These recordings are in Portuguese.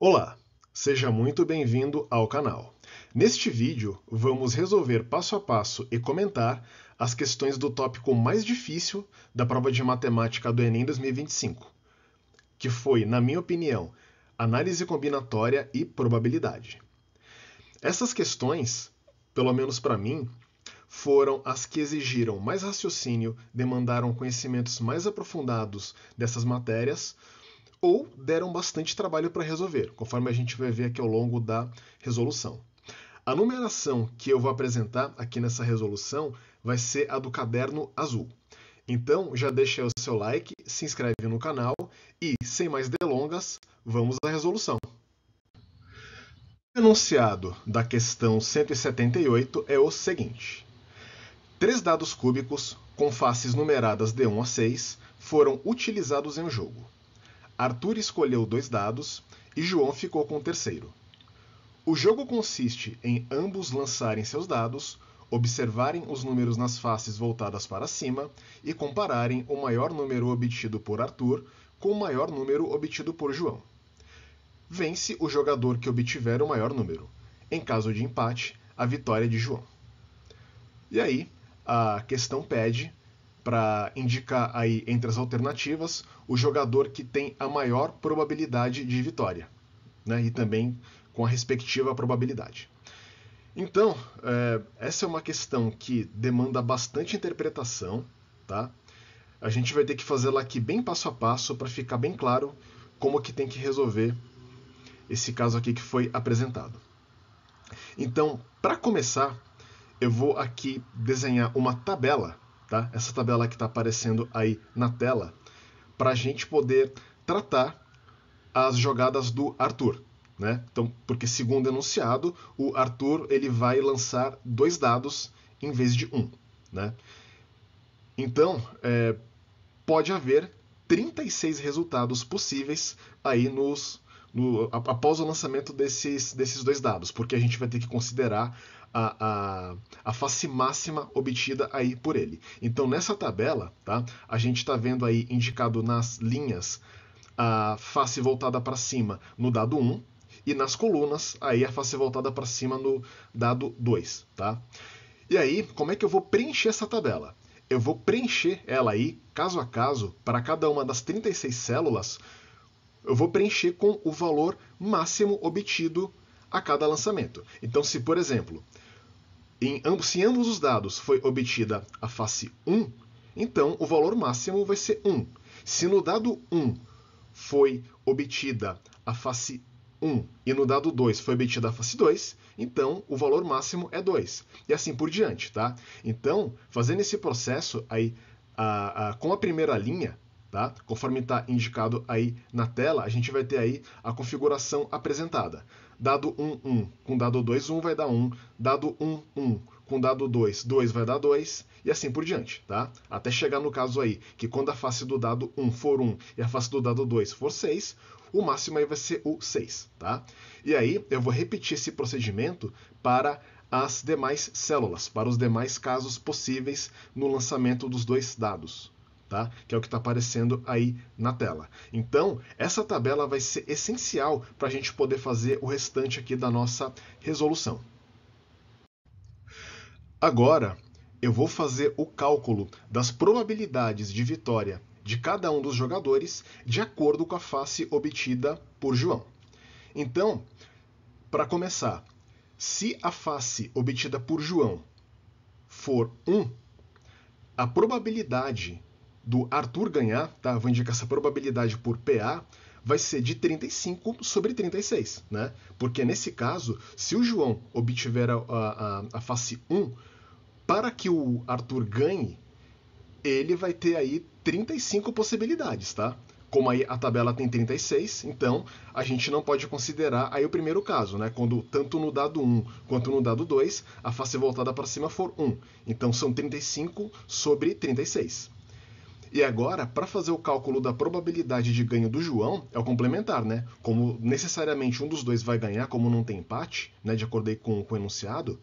Olá, seja muito bem-vindo ao canal. Neste vídeo, vamos resolver passo a passo e comentar as questões do tópico mais difícil da prova de matemática do Enem 2025, que foi, na minha opinião, análise combinatória e probabilidade. Essas questões, pelo menos para mim, foram as que exigiram mais raciocínio, demandaram conhecimentos mais aprofundados dessas matérias, ou deram bastante trabalho para resolver, conforme a gente vai ver aqui ao longo da resolução. A numeração que eu vou apresentar aqui nessa resolução vai ser a do caderno azul. Então, já deixa aí o seu like, se inscreve no canal e, sem mais delongas, vamos à resolução. O enunciado da questão 178 é o seguinte: 3 dados cúbicos com faces numeradas de 1 a 6 foram utilizados em um jogo. Arthur escolheu 2 dados e João ficou com o terceiro. O jogo consiste em ambos lançarem seus dados, observarem os números nas faces voltadas para cima e compararem o maior número obtido por Arthur com o maior número obtido por João. Vence o jogador que obtiver o maior número. Em caso de empate, a vitória é de João. E aí, a questão pede para indicar aí entre as alternativas o jogador que tem a maior probabilidade de vitória, né? E também com a respectiva probabilidade. Então, essa é uma questão que demanda bastante interpretação, tá? A gente vai ter que fazê-la aqui bem passo a passo para ficar bem claro como que tem que resolver esse caso aqui que foi apresentado. Então, para começar, eu vou aqui desenhar uma tabela, tá? Essa tabela que está aparecendo aí na tela, para a gente poder tratar as jogadas do Arthur, né? Então, porque segundo enunciado, o Arthur ele vai lançar 2 dados em vez de 1, né? Então, pode haver 36 resultados possíveis aí após o lançamento desses 2 dados, porque a gente vai ter que considerar a face máxima obtida aí por ele. Então, nessa tabela, tá, a gente está vendo aí indicado nas linhas a face voltada para cima no dado 1 e nas colunas aí a face voltada para cima no dado 2. Tá? E aí, como é que eu vou preencher essa tabela? Eu vou preencher ela aí, caso a caso, para cada uma das 36 células, eu vou preencher com o valor máximo obtido a cada lançamento. Então, se, por exemplo, se em ambos os dados foi obtida a face 1, então o valor máximo vai ser 1. Se no dado 1 foi obtida a face 1 e no dado 2 foi obtida a face 2, então o valor máximo é 2. E assim por diante, tá? Então, fazendo esse processo aí com a primeira linha, tá? Conforme está indicado aí na tela, a gente vai ter aí a configuração apresentada. Dado 1, 1 com dado 2, 1 vai dar 1. Dado 1, 1 com dado 2, 2 vai dar 2. E assim por diante, tá? Até chegar no caso aí, que quando a face do dado 1 for 1 e a face do dado 2 for 6, o máximo aí vai ser o 6, tá? E aí eu vou repetir esse procedimento para as demais células, para os demais casos possíveis no lançamento dos 2 dados. Tá? Que é o que está aparecendo aí na tela. Então, essa tabela vai ser essencial para a gente poder fazer o restante aqui da nossa resolução. Agora, eu vou fazer o cálculo das probabilidades de vitória de cada um dos jogadores de acordo com a face obtida por João. Então, para começar, se a face obtida por João for 1, a probabilidade do Arthur ganhar, tá? Vou indicar essa probabilidade por PA, vai ser de 35 sobre 36, né? Porque nesse caso, se o João obtiver a face 1, para que o Arthur ganhe, ele vai ter aí 35 possibilidades, tá? Como aí a tabela tem 36, então a gente não pode considerar aí o primeiro caso, né? Quando tanto no dado 1 quanto no dado 2, a face voltada para cima for 1. Então são 35 sobre 36. E agora, para fazer o cálculo da probabilidade de ganho do João, é o complementar, né? Como necessariamente um dos dois vai ganhar, como não tem empate, né? De acordo aí com o enunciado,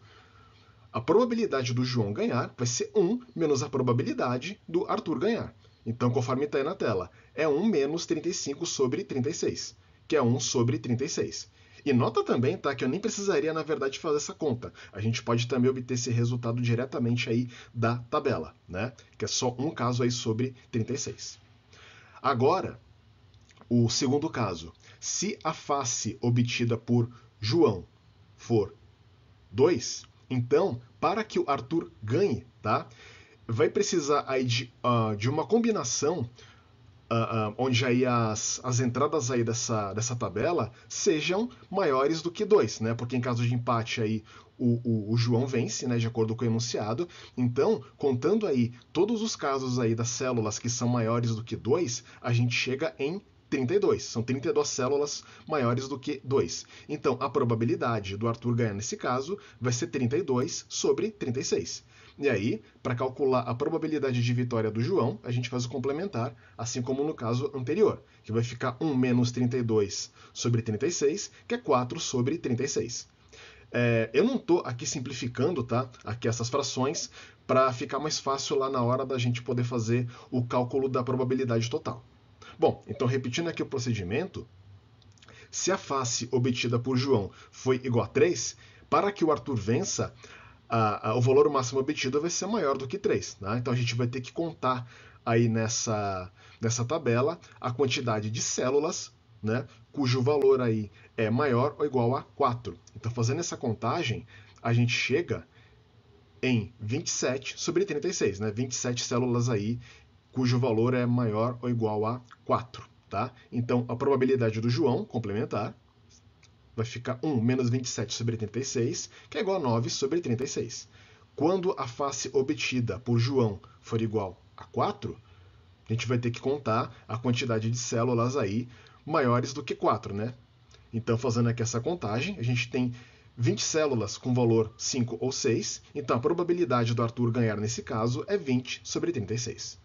a probabilidade do João ganhar vai ser 1 menos a probabilidade do Arthur ganhar. Então, conforme está aí na tela, é 1 menos 35 sobre 36. que é 1 sobre 36. E nota também, tá, que eu nem precisaria, na verdade, fazer essa conta. A gente pode também obter esse resultado diretamente aí da tabela, né? Que é só um caso aí sobre 36. Agora, o segundo caso. Se a face obtida por João for 2, então, para que o Arthur ganhe, tá, vai precisar aí de uma combinação onde aí as entradas aí dessa tabela sejam maiores do que 2, né? Porque em caso de empate aí o João vence, né? De acordo com o enunciado. Então, contando aí todos os casos aí das células que são maiores do que 2, a gente chega em 32. São 32 células maiores do que 2. Então, a probabilidade do Arthur ganhar nesse caso vai ser 32 sobre 36. E aí, para calcular a probabilidade de vitória do João, a gente faz o complementar, assim como no caso anterior, que vai ficar 1 menos 32 sobre 36, que é 4 sobre 36. Eu não estou aqui simplificando, tá? Aqui essas frações, para ficar mais fácil lá na hora da gente poder fazer o cálculo da probabilidade total. Bom, então repetindo aqui o procedimento, se a face obtida por João foi igual a 3, para que o Arthur vença, o valor máximo obtido vai ser maior do que 3. Tá? Então a gente vai ter que contar aí nessa tabela a quantidade de células, né, cujo valor aí é maior ou igual a 4. Então fazendo essa contagem, a gente chega em 27 sobre 36, né? 27 células aí cujo valor é maior ou igual a 4. Tá? Então a probabilidade do João complementar vai ficar 1 menos 27 sobre 36, que é igual a 9 sobre 36. Quando a face obtida por João for igual a 4, a gente vai ter que contar a quantidade de células aí maiores do que 4, né? Então, fazendo aqui essa contagem, a gente tem 20 células com valor 5 ou 6, então a probabilidade do Arthur ganhar nesse caso é 20 sobre 36.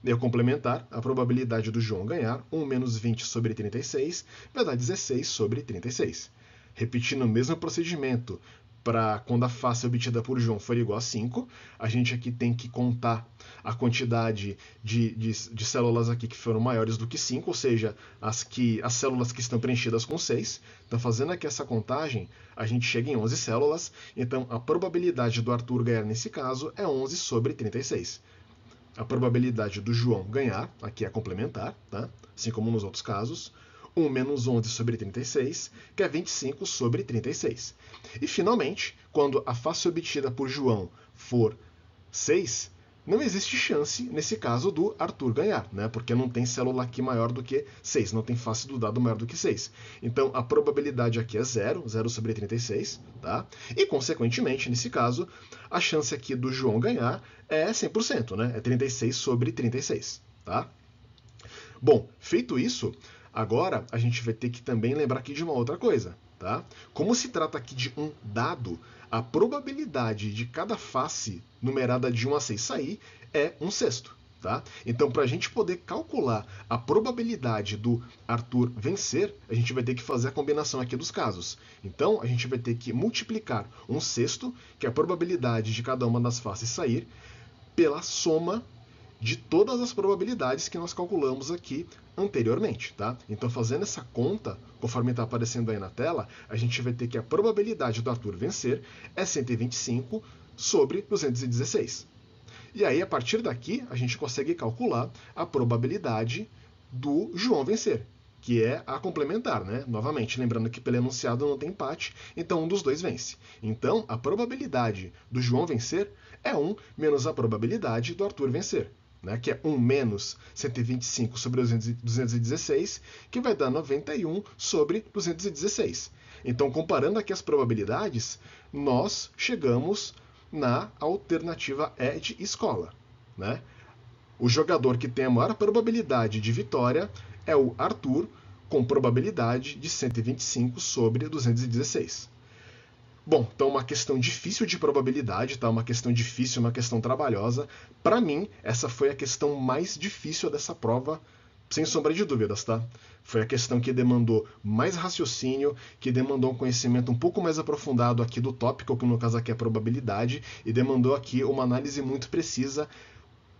E ao complementar, a probabilidade do João ganhar, 1 menos 20 sobre 36, vai dar 16 sobre 36. Repetindo o mesmo procedimento para quando a face obtida por João for igual a 5, a gente aqui tem que contar a quantidade de células aqui que foram maiores do que 5, ou seja, as células que estão preenchidas com 6. Então, fazendo aqui essa contagem, a gente chega em 11 células. Então, a probabilidade do Arthur ganhar nesse caso é 11 sobre 36. A probabilidade do João ganhar, aqui é complementar, tá? Assim como nos outros casos, 1 menos 11 sobre 36, que é 25 sobre 36. E, finalmente, quando a face obtida por João for 6, não existe chance, nesse caso, do Arthur ganhar, né? Porque não tem célula aqui maior do que 6, não tem face do dado maior do que 6. Então, a probabilidade aqui é 0, 0 sobre 36, tá? E, consequentemente, nesse caso, a chance aqui do João ganhar é 100%, né? É 36 sobre 36, tá? Bom, feito isso, agora a gente vai ter que também lembrar aqui de uma outra coisa, tá? Como se trata aqui de um dado, a probabilidade de cada face numerada de 1 a 6 sair é 1/6. Tá? Então, para a gente poder calcular a probabilidade do Arthur vencer, a gente vai ter que fazer a combinação aqui dos casos. Então, a gente vai ter que multiplicar 1/6, que é a probabilidade de cada uma das faces sair, pela soma de todas as probabilidades que nós calculamos aqui anteriormente, tá? Então, fazendo essa conta, conforme está aparecendo aí na tela, a gente vai ter que a probabilidade do Arthur vencer é 125 sobre 216. E aí, a partir daqui, a gente consegue calcular a probabilidade do João vencer, que é a complementar, né? Novamente, lembrando que pelo enunciado não tem empate, então um dos dois vence. Então, a probabilidade do João vencer é 1 menos a probabilidade do Arthur vencer, né? Que é 1 menos 125 sobre 216, que vai dar 91 sobre 216. Então, comparando aqui as probabilidades, nós chegamos na alternativa E de escola, né? O jogador que tem a maior probabilidade de vitória é o Arthur, com probabilidade de 125 sobre 216. Bom, então uma questão difícil de probabilidade, tá? Uma questão difícil, uma questão trabalhosa. Para mim, essa foi a questão mais difícil dessa prova, sem sombra de dúvidas, tá? Foi a questão que demandou mais raciocínio, que demandou um conhecimento um pouco mais aprofundado aqui do tópico, que no caso aqui é a probabilidade, e demandou aqui uma análise muito precisa,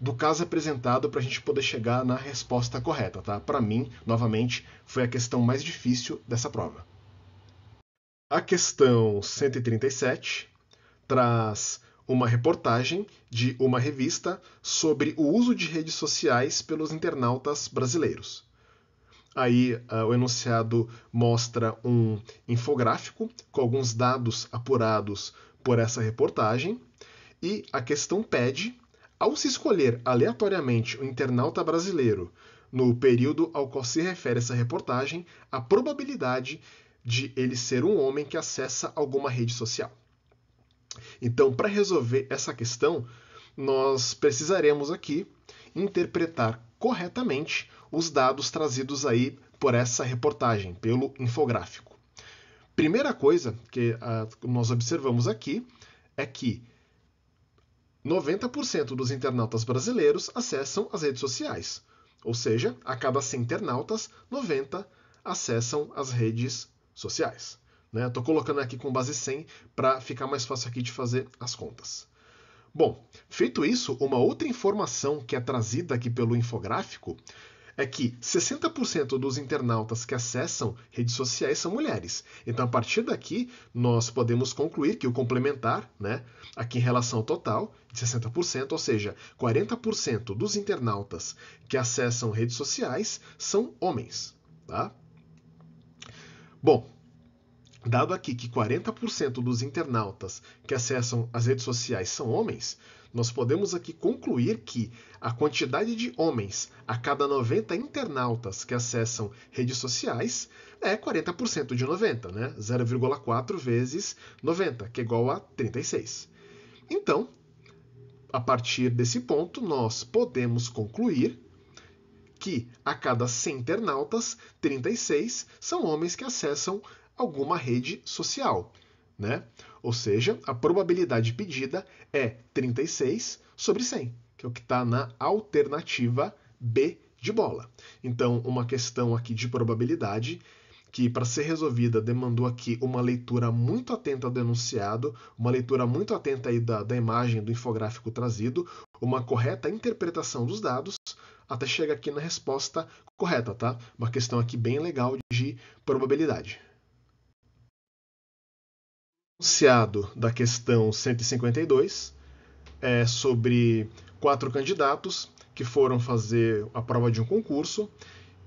do caso apresentado para a gente poder chegar na resposta correta, tá? Para mim, novamente, foi a questão mais difícil dessa prova. A questão 137 traz uma reportagem de uma revista sobre o uso de redes sociais pelos internautas brasileiros. Aí o enunciado mostra um infográfico com alguns dados apurados por essa reportagem e a questão pede, ao se escolher aleatoriamente o internauta brasileiro no período ao qual se refere essa reportagem, a probabilidade de ele ser um homem que acessa alguma rede social. Então, para resolver essa questão, nós precisaremos aqui interpretar corretamente os dados trazidos aí por essa reportagem, pelo infográfico. Primeira coisa que nós observamos aqui é que 90% dos internautas brasileiros acessam as redes sociais. Ou seja, a cada 100 internautas, 90 acessam as redes sociais. Estou colocando aqui com base 100 para ficar mais fácil aqui de fazer as contas. Bom, feito isso, uma outra informação que é trazida aqui pelo infográfico é que 60% dos internautas que acessam redes sociais são mulheres. Então, a partir daqui, nós podemos concluir que o complementar, aqui em relação ao total, de 60%, ou seja, 40% dos internautas que acessam redes sociais são homens. Tá? Bom, dado aqui que 40% dos internautas que acessam as redes sociais são homens, nós podemos aqui concluir que a quantidade de homens a cada 90 internautas que acessam redes sociais é 40% de 90, 0,4 vezes 90, que é igual a 36. Então, a partir desse ponto, nós podemos concluir que a cada 100 internautas, 36 são homens que acessam alguma rede social, Ou seja, a probabilidade pedida é 36 sobre 100, que é o que está na alternativa B de bola. Então, uma questão aqui de probabilidade que, para ser resolvida, demandou aqui uma leitura muito atenta do enunciado, uma leitura muito atenta aí da imagem do infográfico trazido, uma correta interpretação dos dados, até chegar aqui na resposta correta, tá? Uma questão aqui bem legal de probabilidade. O enunciado da questão 152 é sobre 4 candidatos que foram fazer a prova de um concurso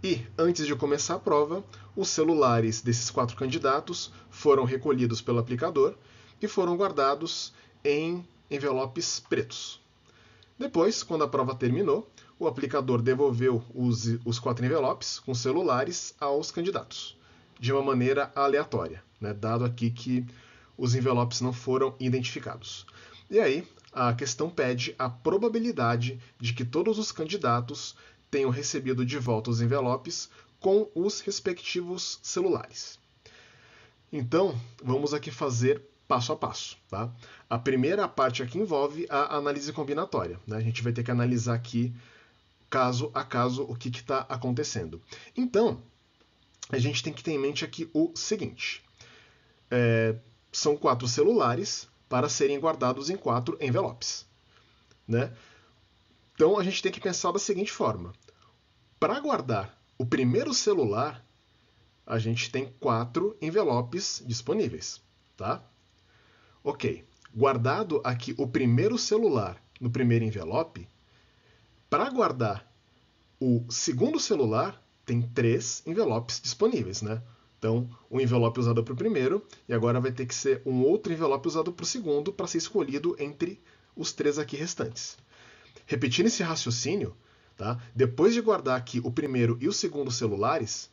e, antes de começar a prova, os celulares desses 4 candidatos foram recolhidos pelo aplicador e foram guardados em envelopes pretos. Depois, quando a prova terminou, o aplicador devolveu os 4 envelopes com celulares aos candidatos, de uma maneira aleatória, dado aqui que os envelopes não foram identificados. E aí, a questão pede a probabilidade de que todos os candidatos tenham recebido de volta os envelopes com os respectivos celulares. Então, vamos aqui fazer passo a passo. Tá? A primeira parte aqui envolve a análise combinatória. A gente vai ter que analisar aqui, caso a caso, o que está acontecendo. Então, a gente tem que ter em mente aqui o seguinte. São 4 celulares para serem guardados em 4 envelopes. Então, a gente tem que pensar da seguinte forma. Para guardar o primeiro celular, a gente tem 4 envelopes disponíveis. Tá? Ok. Guardado aqui o primeiro celular no primeiro envelope, para guardar o segundo celular, tem 3 envelopes disponíveis, Então, um envelope usado para o primeiro, e agora vai ter que ser um outro envelope usado para o segundo, para ser escolhido entre os 3 aqui restantes. Repetindo esse raciocínio, tá? Depois de guardar aqui o primeiro e o segundo celulares,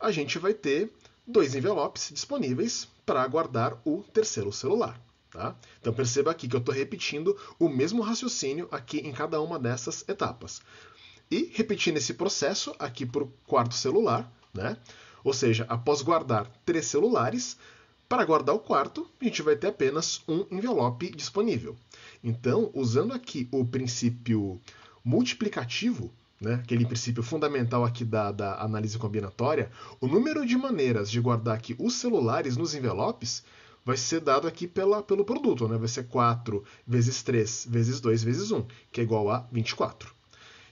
a gente vai ter 2 envelopes disponíveis para guardar o terceiro celular. Tá? Então perceba aqui que eu estou repetindo o mesmo raciocínio aqui em cada uma dessas etapas. E repetindo esse processo aqui para o quarto celular, Ou seja, após guardar 3 celulares, para guardar o quarto, a gente vai ter apenas um envelope disponível. Então, usando aqui o princípio multiplicativo, aquele princípio fundamental aqui da análise combinatória, o número de maneiras de guardar aqui os celulares nos envelopes vai ser dado aqui pelo produto, né? Vai ser 4 vezes 3 vezes 2 vezes 1, que é igual a 24.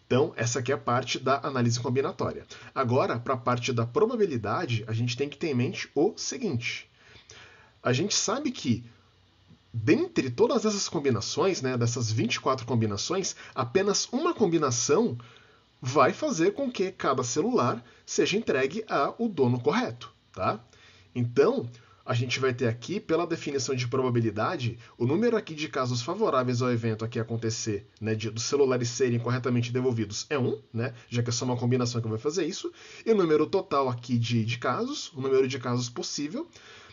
Então, essa aqui é a parte da análise combinatória. Agora, para a parte da probabilidade, a gente tem que ter em mente o seguinte. A gente sabe que, dentre todas essas combinações, né, dessas 24 combinações, apenas uma combinação vai fazer com que cada celular seja entregue ao dono correto, tá? Então, a gente vai ter aqui, pela definição de probabilidade, o número aqui de casos favoráveis ao evento aqui acontecer, né, dos celulares serem corretamente devolvidos é 1, né, já que é só uma combinação que vai fazer isso, e o número total aqui de casos, o número de casos possível,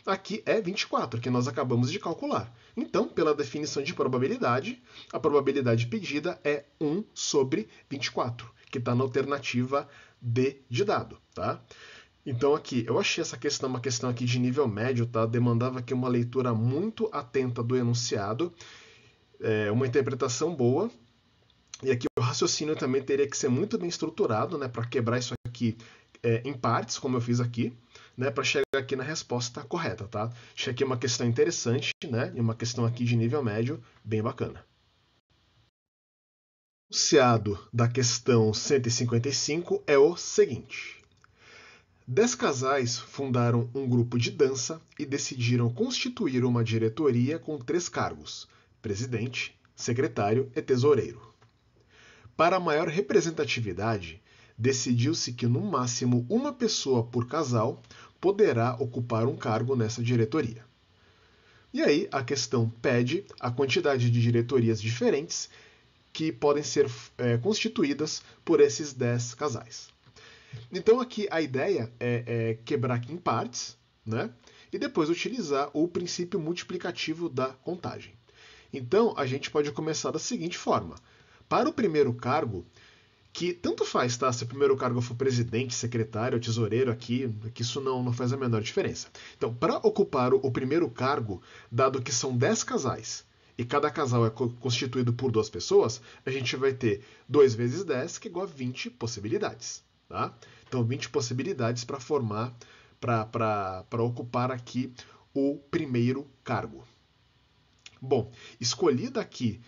aqui é 24, que nós acabamos de calcular. Então, pela definição de probabilidade, a probabilidade pedida é 1 sobre 24, que está na alternativa D de dado, tá? Então aqui, eu achei essa questão uma questão aqui de nível médio, tá? Demandava aqui uma leitura muito atenta do enunciado, uma interpretação boa, e aqui o raciocínio também teria que ser muito bem estruturado, né, para quebrar isso aqui em partes, como eu fiz aqui, né, para chegar aqui na resposta correta, tá? Achei aqui uma questão interessante, né, e uma questão aqui de nível médio bem bacana. O enunciado da questão 155 é o seguinte: 10 casais fundaram um grupo de dança e decidiram constituir uma diretoria com 3 cargos: presidente, secretário e tesoureiro. Para maior representatividade, decidiu-se que no máximo uma pessoa por casal poderá ocupar um cargo nessa diretoria. E aí a questão pede a quantidade de diretorias diferentes que podem ser constituídas por esses 10 casais. Então aqui a ideia é quebrar aqui em partes, né? E depois utilizar o princípio multiplicativo da contagem. Então a gente pode começar da seguinte forma. Para o primeiro cargo, que tanto faz, tá? Se o primeiro cargo for presidente, secretário, tesoureiro aqui, que isso não faz a menor diferença. Então, para ocupar o primeiro cargo, dado que são 10 casais, e cada casal é constituído por 2 pessoas, a gente vai ter 2 vezes 10, que é igual a 20 possibilidades. Tá? Então, 20 possibilidades para formar, para ocupar aqui o primeiro cargo. Bom, escolhida aqui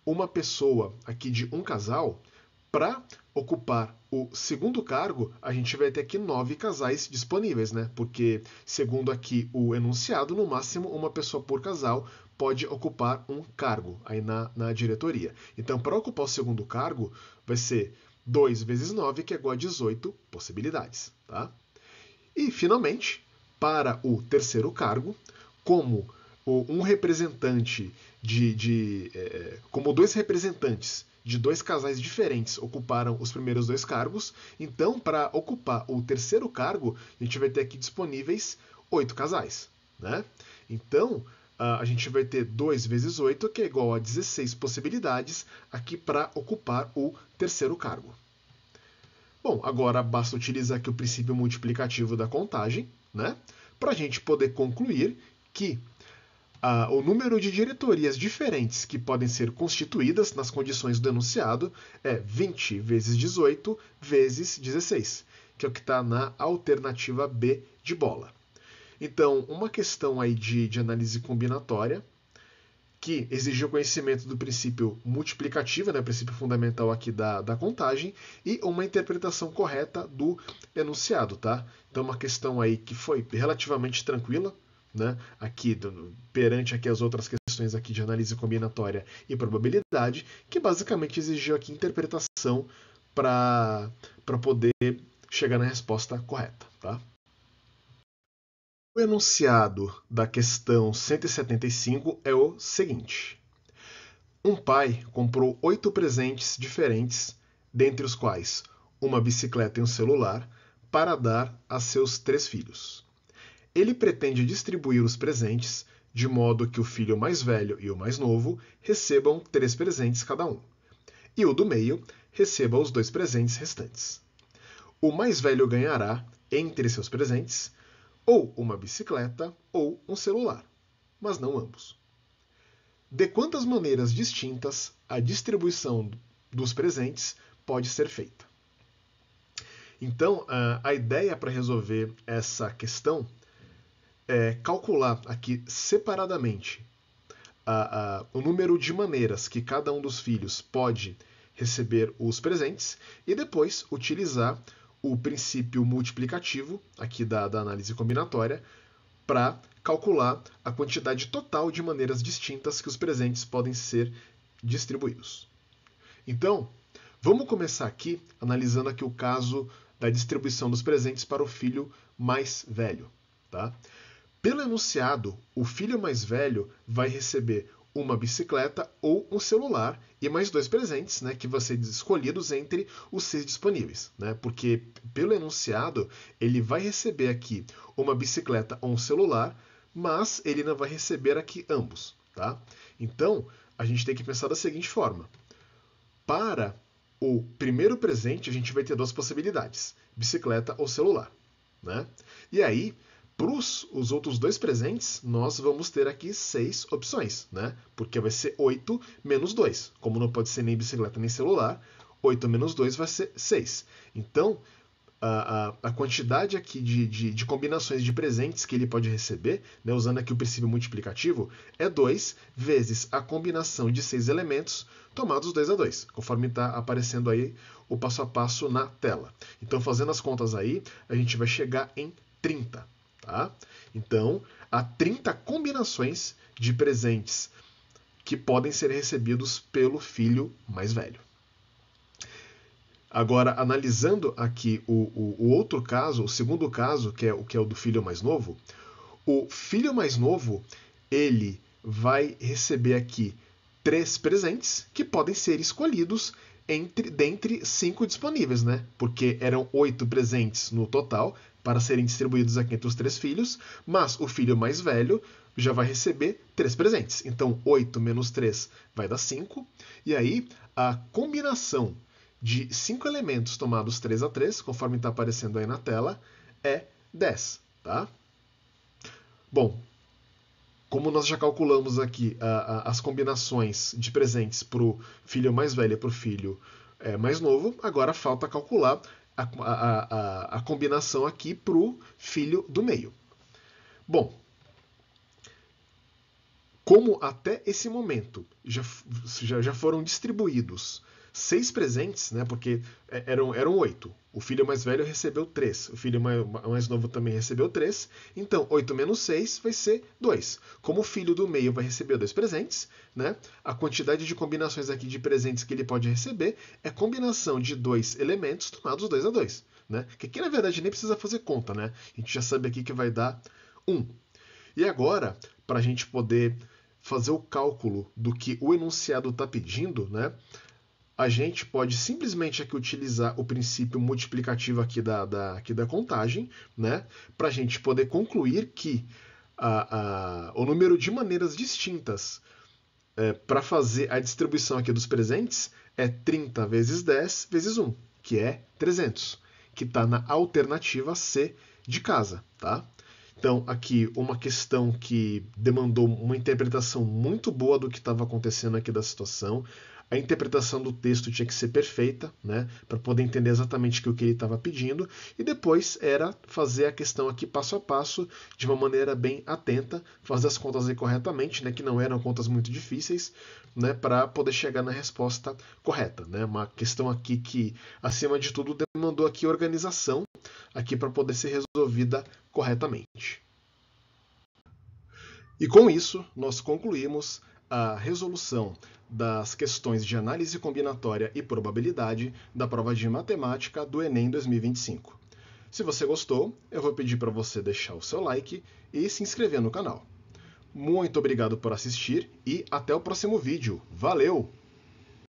uma pessoa aqui de um casal, para ocupar o segundo cargo, a gente vai ter aqui 9 casais disponíveis, né? Porque, segundo aqui o enunciado, no máximo uma pessoa por casal pode ocupar um cargo aí na diretoria. Então, para ocupar o segundo cargo, vai ser 2 vezes 9, que é igual a 18 possibilidades, tá? E, finalmente, para o terceiro cargo, como um representante como 2 representantes de 2 casais diferentes ocuparam os primeiros 2 cargos, então para ocupar o terceiro cargo, a gente vai ter aqui disponíveis 8 casais, né? Então a gente vai ter 2 vezes 8, que é igual a 16 possibilidades aqui para ocupar o terceiro cargo. Bom, agora basta utilizar aqui o princípio multiplicativo da contagem, né? Para a gente poder concluir que o número de diretorias diferentes que podem ser constituídas nas condições do enunciado é 20 vezes 18 vezes 16, que é o que está na alternativa B de bola. Então, uma questão aí de análise combinatória, que exigiu conhecimento do princípio multiplicativo, né, o princípio fundamental aqui da contagem, e uma interpretação correta do enunciado, tá? Então, uma questão aí que foi relativamente tranquila, né, aqui perante aqui as outras questões aqui de análise combinatória e probabilidade, que basicamente exigiu aqui interpretação para poder chegar na resposta correta, tá? O enunciado da questão 175 é o seguinte: um pai comprou 8 presentes diferentes, dentre os quais uma bicicleta e um celular, para dar a seus 3 filhos. Ele pretende distribuir os presentes de modo que o filho mais velho e o mais novo recebam 3 presentes cada um, e o do meio receba os 2 presentes restantes. O mais velho ganhará, entre seus presentes, ou uma bicicleta ou um celular, mas não ambos. De quantas maneiras distintas a distribuição dos presentes pode ser feita? Então, a ideia para resolver essa questão calcular aqui separadamente o número de maneiras que cada um dos filhos pode receber os presentes e depois utilizar o princípio multiplicativo aqui da análise combinatória para calcular a quantidade total de maneiras distintas que os presentes podem ser distribuídos. Então, vamos começar aqui analisando aqui o caso da distribuição dos presentes para o filho mais velho. Tá? Pelo enunciado, o filho mais velho vai receber uma bicicleta ou um celular e mais 2 presentes, né, que vão ser escolhidos entre os 6 disponíveis. Né, porque pelo enunciado, ele vai receber aqui uma bicicleta ou um celular, mas ele não vai receber aqui ambos. Tá? Então, a gente tem que pensar da seguinte forma. Para o primeiro presente, a gente vai ter 2 possibilidades, bicicleta ou celular. Né? E aí, para os outros 2 presentes, nós vamos ter aqui 6 opções, né? Porque vai ser 8 menos 2. Como não pode ser nem bicicleta nem celular, 8 menos 2 vai ser 6. Então, a quantidade aqui de combinações de presentes que ele pode receber, né, usando aqui o princípio multiplicativo, é 2 vezes a combinação de 6 elementos tomados 2 a 2, conforme está aparecendo aí o passo a passo na tela. Então, fazendo as contas aí, a gente vai chegar em 30. Tá? Então, há 30 combinações de presentes que podem ser recebidos pelo filho mais velho. Agora, analisando aqui o outro caso, o segundo caso, que é o do filho mais novo, o filho mais novo, ele vai receber aqui 3 presentes que podem ser escolhidos dentre 5 disponíveis, né? Porque eram 8 presentes no total para serem distribuídos aqui entre os 3 filhos, mas o filho mais velho já vai receber 3 presentes. Então, 8 menos 3 vai dar 5. E aí, a combinação de 5 elementos tomados 3 a 3, conforme está aparecendo aí na tela, é 10. Tá? Bom, como nós já calculamos aqui as combinações de presentes para o filho mais velho e para o filho mais novo, agora falta calcular a combinação aqui para o filho do meio. Bom, como até esse momento já foram distribuídos 6 presentes, né, porque eram 8. O filho mais velho recebeu 3. O filho mais novo também recebeu 3. Então, 8 menos 6 vai ser 2. Como o filho do meio vai receber 2 presentes, né, a quantidade de combinações aqui de presentes que ele pode receber é combinação de 2 elementos tomados 2 a 2. Né, que aqui, na verdade, nem precisa fazer conta. Né, a gente já sabe aqui que vai dar 1. E agora, para a gente poder fazer o cálculo do que o enunciado está pedindo, né, a gente pode simplesmente aqui utilizar o princípio multiplicativo aqui da contagem, né, para a gente poder concluir que o número de maneiras distintas para fazer a distribuição aqui dos presentes é 30 vezes 10 vezes 1, que é 300, que está na alternativa C de casa. Tá? Então, aqui uma questão que demandou uma interpretação muito boa do que estava acontecendo aqui da situação. A interpretação do texto tinha que ser perfeita, né, para poder entender exatamente o que ele estava pedindo, e depois era fazer a questão aqui passo a passo, de uma maneira bem atenta, fazer as contas aí corretamente, né, que não eram contas muito difíceis, né, para poder chegar na resposta correta. Né, uma questão aqui que, acima de tudo, demandou aqui organização, aqui para poder ser resolvida corretamente. E com isso, nós concluímos a resolução das questões de análise combinatória e probabilidade da prova de matemática do Enem 2025. Se você gostou, eu vou pedir para você deixar o seu like e se inscrever no canal. Muito obrigado por assistir e até o próximo vídeo. Valeu!